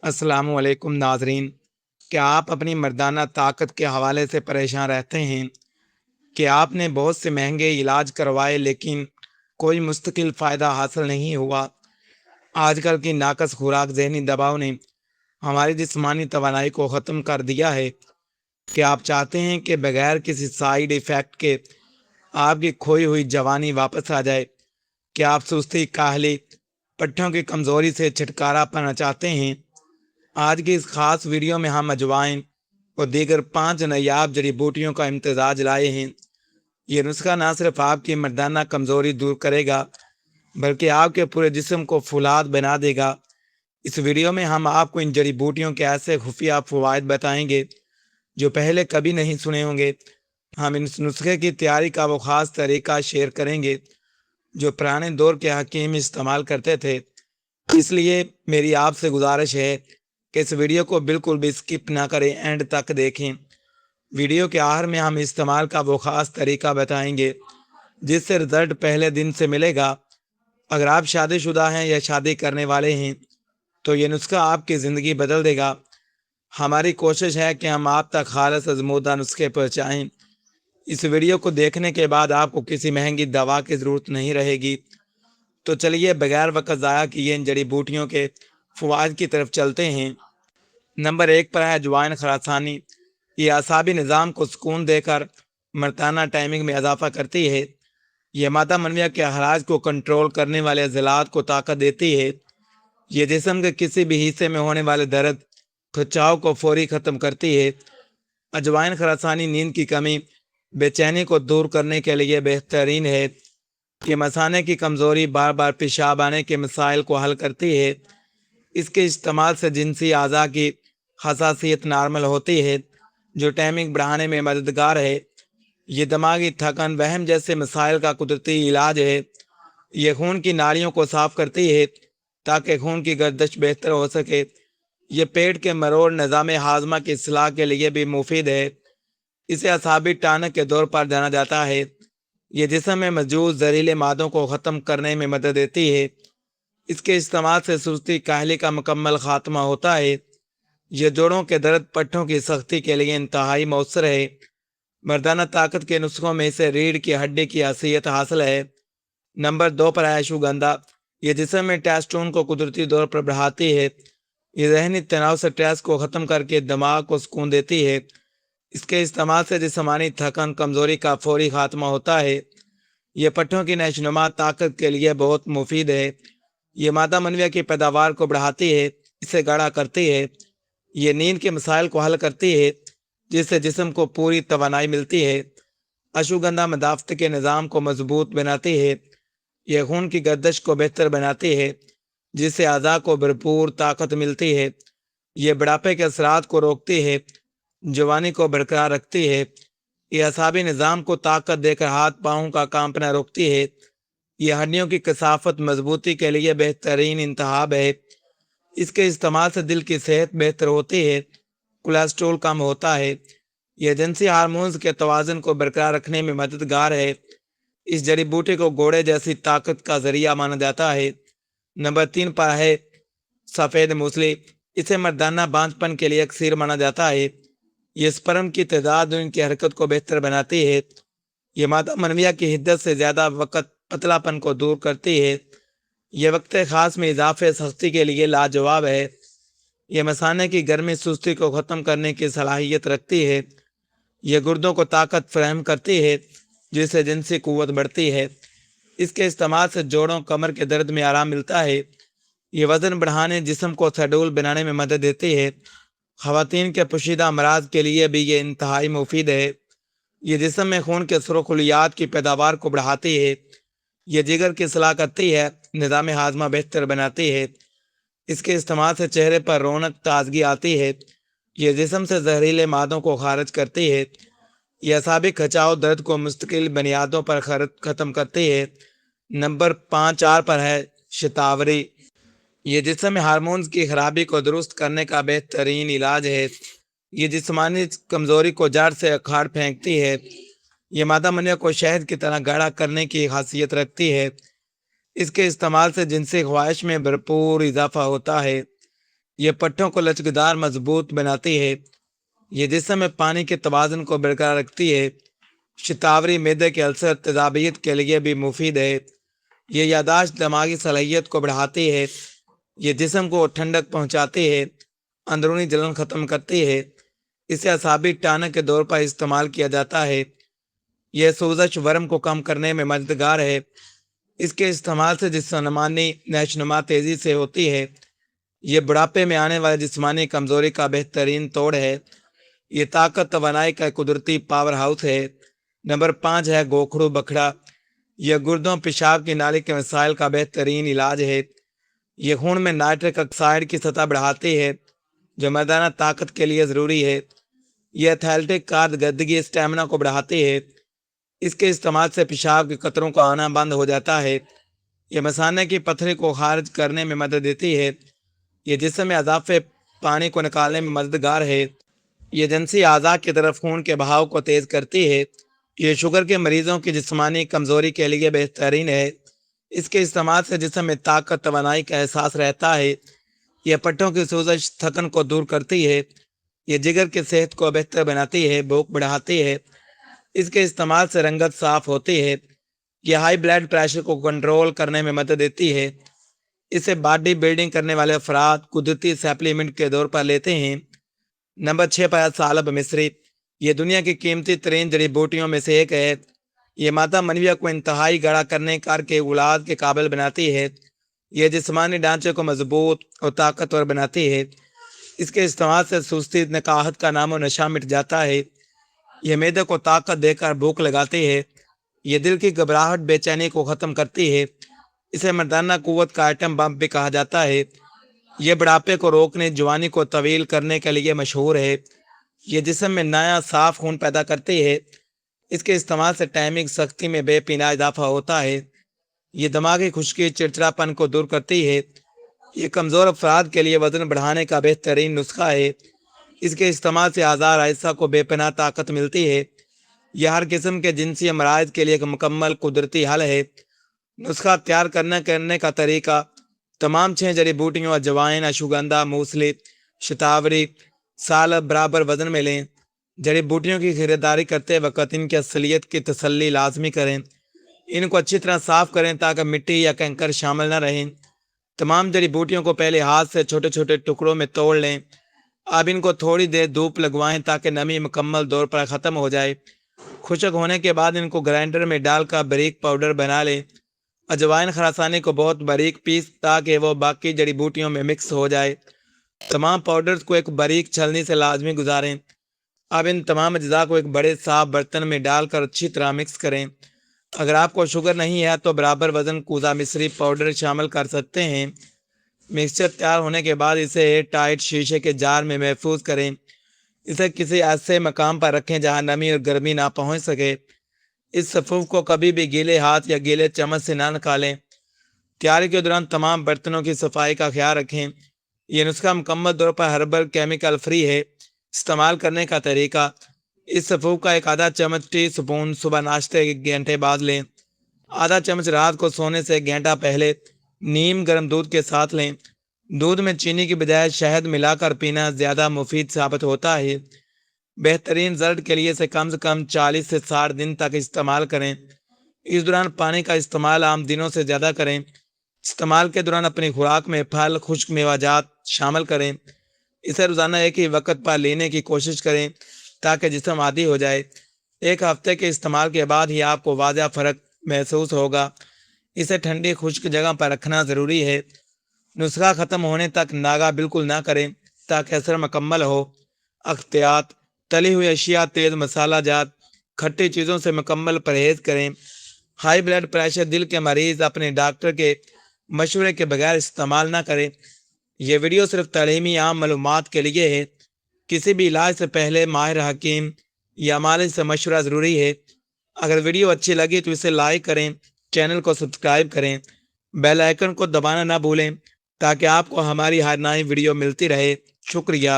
अस्सलाम वालेकुम नाजरीन। क्या आप अपनी मर्दाना ताकत के हवाले से परेशान रहते हैं कि आपने बहुत से महंगे इलाज करवाए लेकिन कोई मुस्तकिल फ़ायदा हासिल नहीं हुआ। आजकल की नाकस खुराक ज़हनी दबाव ने हमारी जिस्मानी तवानाई को ख़त्म कर दिया है। क्या आप चाहते हैं कि बगैर किसी साइड इफ़ेक्ट के आपकी खोई हुई जवानी वापस आ जाए? क्या आप सुस्ती, काहली, पट्टों की कमज़ोरी से छुटकारा पाना चाहते हैं? आज की इस खास वीडियो में हम अजवाइन और दीगर 5 नायाब जड़ी बूटियों का इम्तजाज लाए हैं। ये नुस्खा ना सिर्फ आपकी मर्दाना कमज़ोरी दूर करेगा बल्कि आपके पूरे जिस्म को फुलाद बना देगा। इस वीडियो में हम आपको इन जड़ी बूटियों के ऐसे खुफिया फ़वाइद बताएंगे जो पहले कभी नहीं सुने होंगे। हम इस नुस्खे की तैयारी का वो ख़ास तरीका शेयर करेंगे जो पुराने दौर के हकीम इस्तेमाल करते थे। इसलिए मेरी आपसे गुजारिश है कि इस वीडियो को बिल्कुल भी स्किप ना करें, एंड तक देखें। वीडियो के आखिर में हम इस्तेमाल का वो ख़ास तरीका बताएंगे जिससे रिजल्ट पहले दिन से मिलेगा। अगर आप शादीशुदा हैं या शादी करने वाले हैं तो ये नुस्खा आपकी ज़िंदगी बदल देगा। हमारी कोशिश है कि हम आप तक खालिस आज़मूदा नुस्खे पहुँचाएँ। इस वीडियो को देखने के बाद आपको किसी महंगी दवा की ज़रूरत नहीं रहेगी। तो चलिए बगैर वक्त ज़ाया किए इन जड़ी बूटियों के फ़वाइद की तरफ चलते हैं। नंबर 1 पर है अजवाइन खरासानी। ये असाबी निज़ाम को सुकून देकर मर्दाना टाइमिंग में इजाफा करती है। यह मादा मनविया के अखराज को कंट्रोल करने वाले अज़लात को ताकत देती है। ये जिस्म के किसी भी हिस्से में होने वाले दर्द, खिंचाव को फौरी ख़त्म करती है। अजवाइन खरासानी नींद की कमी, बेचैनी को दूर करने के लिए बेहतरीन है। ये मसाने की कमज़ोरी, बार बार पेशाब आने के मसाइल को हल करती है। इसके इस्तेमाल से जिनसी अज़ा की हसासियत नॉर्मल होती है जो टाइमिंग बढ़ाने में मददगार है। ये दिमागी थकन, वहम जैसे मसाइल का कुदरती इलाज है। ये खून की नालियों को साफ करती है ताकि खून की गर्दिश बेहतर हो सके। ये पेट के मरोड़, निज़ाम हाजमा की इस्लाह के लिए भी मुफीद है। इसे असाबी टानक के दौर पर जाना जाता है। ये जिस्म में मौजूद जहरीले मादों को ख़त्म करने में मदद देती है। इसके इस्तेमाल से सुस्ती, काहली का मुकम्मल खात्मा होता है। ये जोड़ों के दर्द, पट्टों की सख्ती के लिए इंतहाई मौसर है। मर्दाना ताकत के नुस्खों में से रीढ़ की हड्डी की हैसियत हासिल है। नंबर 2 पर है अश्वगंधा। ये जिस्म में टेस्टोन को कुदरती तौर पर बढ़ाती है। ये जहनी तनाव, स्ट्रेस को ख़त्म करके दिमाग को सुकून देती है। इसके इस्तेमाल से जिस्मानी थकन, कमज़ोरी का फौरी खात्मा होता है। ये पट्टों की नशोनुमा ताकत के लिए बहुत मुफीद है। ये मादा मनविया की पैदावार को बढ़ाती है, इसे गाढ़ा करती है। ये नींद के मसाइल को हल करती है जिससे जिस्म को पूरी तवानाई मिलती है। अश्वगंधा मदाफ़त के निज़ाम को मजबूत बनाती है। यह खून की गर्दिश को बेहतर बनाती है जिससे अज़ा को भरपूर ताकत मिलती है। यह बुढ़ापे के असरात को रोकती है, जवानी को बरकरार रखती है। यह असाबी निज़ाम को ताकत देकर हाथ पाँव का कांपना रोकती है। यह हड्डियों की कसाफत, मजबूती के लिए बेहतरीन इंतखाब है। इसके इस्तेमाल से दिल की सेहत बेहतर होती है, कोलेस्ट्रॉल कम होता है। यह जिनसी हार्मोन्स के तवाज़ुन को बरकरार रखने में मददगार है। इस जड़ी बूटी को घोड़े जैसी ताकत का जरिया माना जाता है। नंबर 3 पर है सफ़ेद मूसली। इसे मर्दाना बांझपन के लिए अक्सर माना जाता है। ये स्पर्म की तादाद और इनकी हरकत को बेहतर बनाती है। ये मादा मनविया की हिद्दत से ज़्यादा वक़्त पतलापन को दूर करती है। यह वक्त ख़ास में इजाफे सख्ती के लिए लाजवाब है। यह मसाने की गर्मी, सुस्ती को ख़त्म करने की सलाहियत रखती है। यह गुर्दों को ताकत फराहम करती है जिससे जिनसी कुव्वत बढ़ती है। इसके इस्तेमाल से जोड़ों, कमर के दर्द में आराम मिलता है। ये वज़न बढ़ाने, जिस्म को सडूल बनाने में मदद देती है। ख़वातीन के पोशीदा अमराज के लिए भी ये इंतहाई मुफीद है। ये जिस्म में खून के सुरखुलियात की पैदावार को बढ़ाती है। यह जिगर की सलाह करती है, निज़ाम हाजमा बेहतर बनाती है। इसके इस्तेमाल से चेहरे पर रौनक, ताजगी आती है। यह जिस्म से जहरीले मादों को खारिज करती है। यह असाबी खचाव, दर्द को मुस्तकिल बुनियादों पर ख़त्म करती है। नंबर 5-4 पर है शतावरी। ये जिस्म में हार्मोन्स की खराबी को दुरुस्त करने का बेहतरीन इलाज है। ये जिस्मानी कमज़ोरी को जड़ से उखाड़ फेंकती है। ये मादा मनविया को शहद की तरह गाढ़ा करने की खासियत रखती है। इसके इस्तेमाल से जिनसी ख्वाहिश में भरपूर इजाफा होता है। یہ پٹھوں کو لچکدار مضبوط بناتی ہے، یہ جسم میں پانی کے توازن کو برقرار رکھتی ہے، شتاوری معدے کے السر تیزابیت کے لیے بھی مفید ہے، یہ یاداشت دماغی صلاحیت کو بڑھاتی ہے، یہ جسم کو ٹھنڈک پہنچاتی ہے، اندرونی جلن ختم کرتی ہے، اسے اعصابی ٹانک کے طور پر استعمال کیا جاتا ہے، یہ سوزش ورم کو کم کرنے میں مددگار ہے، اس کے استعمال سے جسمانی نشوونما تیزی سے ہوتی ہے، یہ بڑھاپے میں آنے والے جسمانی کمزوری کا بہترین توڑ ہے، یہ طاقت توانائی کا قدرتی پاور ہاؤس ہے۔ نمبر 5 ہے گوکھڑو بکھڑا، یہ گردوں پیشاب کی نالی کے مسائل کا بہترین علاج ہے، یہ خون میں نائٹرک آکسائڈ کی سطح بڑھاتی ہے جو میدانہ طاقت کے لیے ضروری ہے، یہ ایتھلیٹک کارکردگی اسٹیمنا کو بڑھاتی ہے، اس کے استعمال سے پیشاب کے قطروں کا آنا بند ہو جاتا ہے، یہ مثانے کی پتھری کو خارج کرنے میں مدد دیتی ہے، یہ جسم میں اضافے پانی کو نکالنے میں مددگار ہے، یہ جنسی اعضاء کی طرف خون کے بہاؤ کو تیز کرتی ہے، یہ شوگر کے مریضوں کی جسمانی کمزوری کے لیے بہترین ہے، اس کے استعمال سے جسم میں طاقت توانائی کا احساس رہتا ہے، یہ پٹھوں کی سوزش تھکن کو دور کرتی ہے، یہ جگر کی صحت کو بہتر بناتی ہے، بھوک بڑھاتی ہے، اس کے استعمال سے رنگت صاف ہوتی ہے، یہ ہائی بلڈ پریشر کو کنٹرول کرنے میں مدد دیتی ہے، اسے باڈی بلڈنگ کرنے والے افراد قدرتی سپلیمنٹ کے طور پر لیتے ہیں۔ نمبر 6 پر سالب مصری، یہ دنیا کی قیمتی ترین جڑی بوٹیوں میں سے ایک ہے، یہ مادہ منویہ کو انتہائی گاڑھا کرنے کار کے اولاد کے قابل بناتی ہے، یہ جسمانی ڈھانچے کو مضبوط اور طاقتور بناتی ہے، اس کے استعمال سے سستی نکاحت کا نام و نشان مٹ جاتا ہے، یہ معدے کو طاقت دے کر بھوک لگاتی ہے، یہ دل کی گھبراہٹ بے چینی کو ختم کرتی ہے، اسے مردانہ قوت کا آئٹم بم بھی کہا جاتا ہے، یہ بڑھاپے کو روکنے جوانی کو طویل کرنے کے لیے مشہور ہے، یہ جسم میں نیا صاف خون پیدا کرتی ہے، اس کے استعمال سے ٹائمنگ سختی میں بے پناہ اضافہ ہوتا ہے، یہ دماغی خشکی چڑچڑاپن کو دور کرتی ہے، یہ کمزور افراد کے لیے وزن بڑھانے کا بہترین نسخہ ہے، اس کے استعمال سے اعضاء اجزاء کو بے پناہ طاقت ملتی ہے، یہ ہر قسم کے جنسی امراض کے لیے ایک مکمل قدرتی حل ہے۔ نسخہ تیار کرنے کا طریقہ: تمام 6 جڑی بوٹیوں اجوائن، اشوگندھا، موسلی، شتاوری، سالب برابر وزن میں لیں۔ جڑی بوٹیوں کی خریداری کرتے وقت ان کی اصلیت کی تسلی لازمی کریں، ان کو اچھی طرح صاف کریں تاکہ مٹی یا کنکر شامل نہ رہیں۔ تمام جڑی بوٹیوں کو پہلے ہاتھ سے چھوٹے چھوٹے ٹکڑوں میں توڑ لیں، اب ان کو تھوڑی دیر دھوپ لگوائیں تاکہ نمی مکمل طور پر ختم ہو جائے، خشک ہونے کے بعد ان کو گرائنڈر میں ڈال کر باریک پاؤڈر بنا لیں۔ اجوائن خراسانی کو بہت باریک پیس تاکہ وہ باقی جڑی بوٹیوں میں مکس ہو جائے، تمام پاؤڈرز کو ایک باریک چھلنی سے لازمی گزاریں۔ اب ان تمام اجزاء کو ایک بڑے صاف برتن میں ڈال کر اچھی طرح مکس کریں، اگر آپ کو شوگر نہیں ہے تو برابر وزن کوزہ مصری پاؤڈر شامل کر سکتے ہیں۔ مکسچر تیار ہونے کے بعد اسے ایئر ٹائٹ شیشے کے جار میں محفوظ کریں، اسے کسی ایسے مقام پر رکھیں جہاں نمی اور گرمی نہ پہنچ سکے، اس صفوف کو کبھی بھی گیلے ہاتھ یا گیلے چمچ سے نہ نکالیں۔ تیاری کے دوران تمام برتنوں کی صفائی کا خیال رکھیں۔ یہ نسخہ مکمل طور پر ہربل کیمیکل فری ہے۔ استعمال کرنے کا طریقہ: اس صفوف کا ایک آدھا چمچ ٹی سپون صبح ناشتے کے گھنٹے بعد لیں، آدھا چمچ رات کو سونے سے 1 گھنٹہ پہلے نیم گرم دودھ کے ساتھ لیں۔ دودھ میں چینی کی بجائے شہد ملا کر پینا زیادہ مفید ثابت ہوتا ہے۔ بہترین رزلٹ کے لیے اسے کم سے کم 40 سے 60 دن تک استعمال کریں، اس دوران پانی کا استعمال عام دنوں سے زیادہ کریں۔ استعمال کے دوران اپنی خوراک میں پھل، خشک میوہ جات شامل کریں، اسے روزانہ ایک ہی وقت پر لینے کی کوشش کریں تاکہ جسم عادی ہو جائے۔ 1 ہفتے کے استعمال کے بعد ہی آپ کو واضح فرق محسوس ہوگا، اسے ٹھنڈی خشک جگہ پر رکھنا ضروری ہے۔ نسخہ ختم ہونے تک ناغہ بالکل نہ کریں تاکہ اثر مکمل ہو۔ احتیاط: تلی ہوئی اشیاء، تیز مسالہ جات، کھٹی چیزوں سے مکمل پرہیز کریں۔ ہائی بلڈ پریشر، دل کے مریض اپنے ڈاکٹر کے مشورے کے بغیر استعمال نہ کریں۔ یہ ویڈیو صرف تعلیمی عام معلومات کے لیے ہے، کسی بھی علاج سے پہلے ماہر حکیم یا مالج سے مشورہ ضروری ہے۔ اگر ویڈیو اچھی لگی تو اسے لائک کریں، چینل کو سبسکرائب کریں، بیل آئیکن کو دبانا نہ بھولیں تاکہ آپ کو ہماری ہر نئی ویڈیو ملتی رہے۔ شکریہ۔